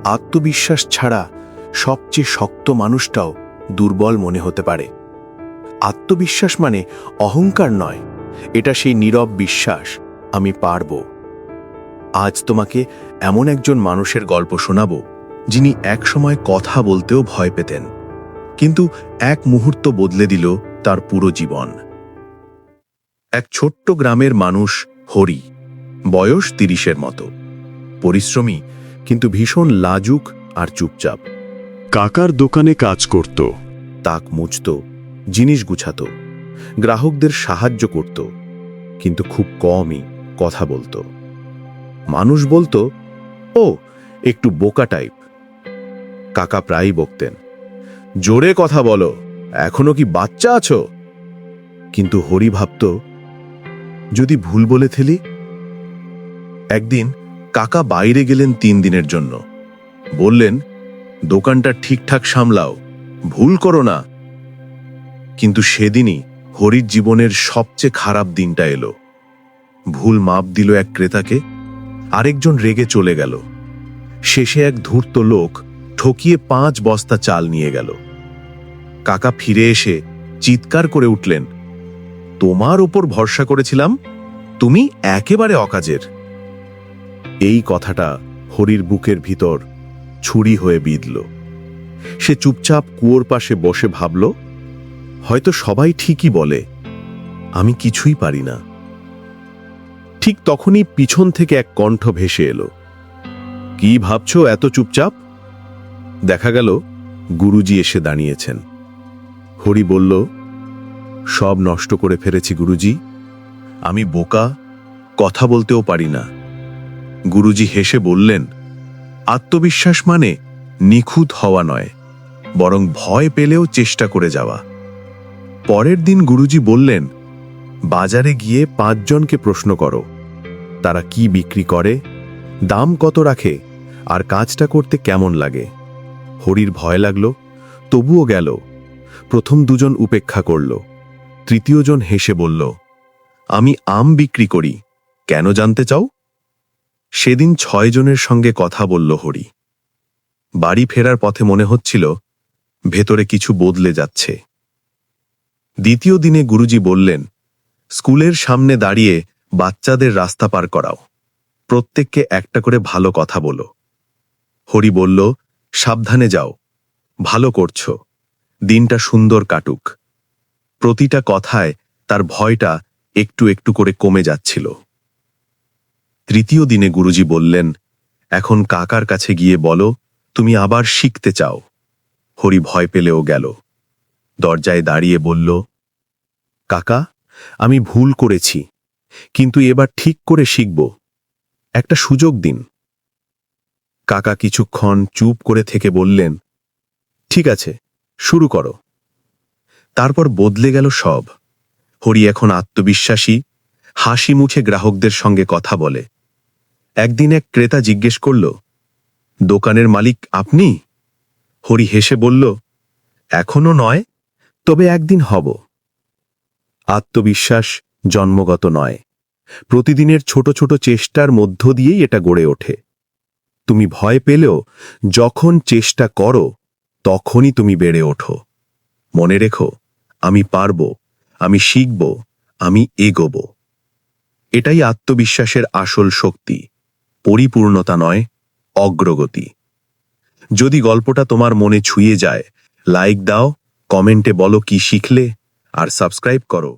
আত্মবিশ্বাস ছাড়া সবচেয়ে শক্ত মানুষটাও দুর্বল মনে হতে পারে। আত্মবিশ্বাস মানে অহংকার নয়, এটা সেই নীরব বিশ্বাস, আমি পারব। আজ তোমাকে এমন একজন মানুষের গল্প শোনাব, যিনি একসময় কথা বলতেও ভয় পেতেন, কিন্তু এক মুহূর্ত বদলে দিল তার পুরো জীবন। এক ছোট্ট গ্রামের মানুষ হরি, বয়স ৩০-এর মতো, পরিশ্রমী কিন্তু ভীষণ লাজুক আর চুপচাপ। কাকার দোকানে কাজ করত। তাক মুছত, জিনিস গুছাত, গ্রাহকদের সাহায্য করত, কিন্তু খুব কমই কথা বলতো। মানুষ বলতো, ও একটু বোকা টাইপ। কাকা প্রায়ই বকতেন, জোরে কথা বলো, এখনো কি বাচ্চা আছো? কিন্তু হরি ভাবত, যদি ভুল বলে ফেলি। একদিন কাকা বাইরে গেলেন ৩ দিনের জন্য। বললেন, দোকানটা ঠিকঠাক সামলাও, ভুল করো না। কিন্তু সেদিনই হরির জীবনের সবচেয়ে খারাপ দিনটা এলো। ভুল মাপ দিল এক ক্রেতাকে, আরেকজন রেগে চলে গেল। শেষে এক ধূর্ত লোক ঠকিয়ে ৫ বস্তা চাল নিয়ে গেল। কাকা ফিরে এসে চিৎকার করে উঠলেন, তোমার ওপর ভরসা করেছিলাম, তুমি একেবারে অকাজের। এই কথাটা হরির বুকের ভিতর ছুরি হয়ে বিঁধল। সে চুপচাপ কুয়োর পাশে বসে ভাবল, হয়তো সবাই ঠিকই বলে, আমি কিছুই পারি না। ঠিক তখনই পিছন থেকে এক কণ্ঠ ভেসে এলো, কি ভাবছো এত চুপচাপ? দেখা গেল গুরুজি এসে দাঁড়িয়েছেন। হরি বলল, সব নষ্ট করে ফেলেছি গুরুজি, আমি বোকা, কথা বলতেও পারি না। গুরুজি হেসে বললেন, আত্মবিশ্বাস মানে নিখুঁত হওয়া নয়, বরং ভয় পেলেও চেষ্টা করে যাওয়া। পরের দিন গুরুজি বললেন, বাজারে গিয়ে ৫ জনকে প্রশ্ন করো, তারা কি বিক্রি করে, দাম কত রাখে, আর কাজটা করতে কেমন লাগে। হরির ভয় লাগলো, তবুও গেল। প্রথম ২ জন উপেক্ষা করল, তৃতীয় জন হেসে বলল, আমি আম বিক্রি করি, কেন জানতে চাও? সেদিন ৬ জনের সঙ্গে কথা বলল হরি। বাড়ি ফেরার পথে মনে হচ্ছিল ভেতরে কিছু বদলে যাচ্ছে। দ্বিতীয় দিনে গুরুজি বললেন, স্কুলের সামনে দাঁড়িয়ে বাচ্চাদের রাস্তা পার করাও, প্রত্যেককে একটা করে ভালো কথা বলো। হরি বলল, সাবধানে যাও, ভালো করছো, দিনটা সুন্দর কাটুক। প্রতিটা কথায় তার ভয়টা একটু একটু করে কমে যাচ্ছিল। তৃতীয় দিনে গুরুজি বললেন, এখন কাকার কাছে গিয়ে বলো তুমি আবার শিখতে চাও। হরি ভয় পেলেও গেল। দরজায় দাঁড়িয়ে বলল, কাকা, আমি ভুল করেছি, কিন্তু এবার ঠিক করে শিখব, একটা সুযোগ দিন। কাকা কিছুক্ষণ চুপ করে থেকে বললেন, ঠিক আছে, শুরু করো। তারপর বদলে গেল সব। হরি এখন আত্মবিশ্বাসী, হাসি মুখে গ্রাহকদের সঙ্গে কথা বলে। একদিন এক ক্রেতা জিজ্ঞেস করল, দোকানের মালিক আপনি? হরি হেসে বলল, এখনো নয়, তবে একদিন হব। আত্মবিশ্বাস জন্মগত নয়, প্রতিদিনের ছোট ছোট চেষ্টার মধ্য দিয়েই এটা গড়ে ওঠে। তুমি ভয় পেলেও যখন চেষ্টা করো, তখনই তুমি বেড়ে ওঠো। মনে রেখো, আমি পারব, আমি শিখব, আমি এগোব। এটাই আত্মবিশ্বাসের আসল শক্তি, পরিপূর্ণতা নয়, অগ্রগতি। যদি গল্পটা তোমার মনে ছুঁয়ে যায়, লাইক দাও, কমেন্টে বলো কি শিখলে, আর সাবস্ক্রাইব করো।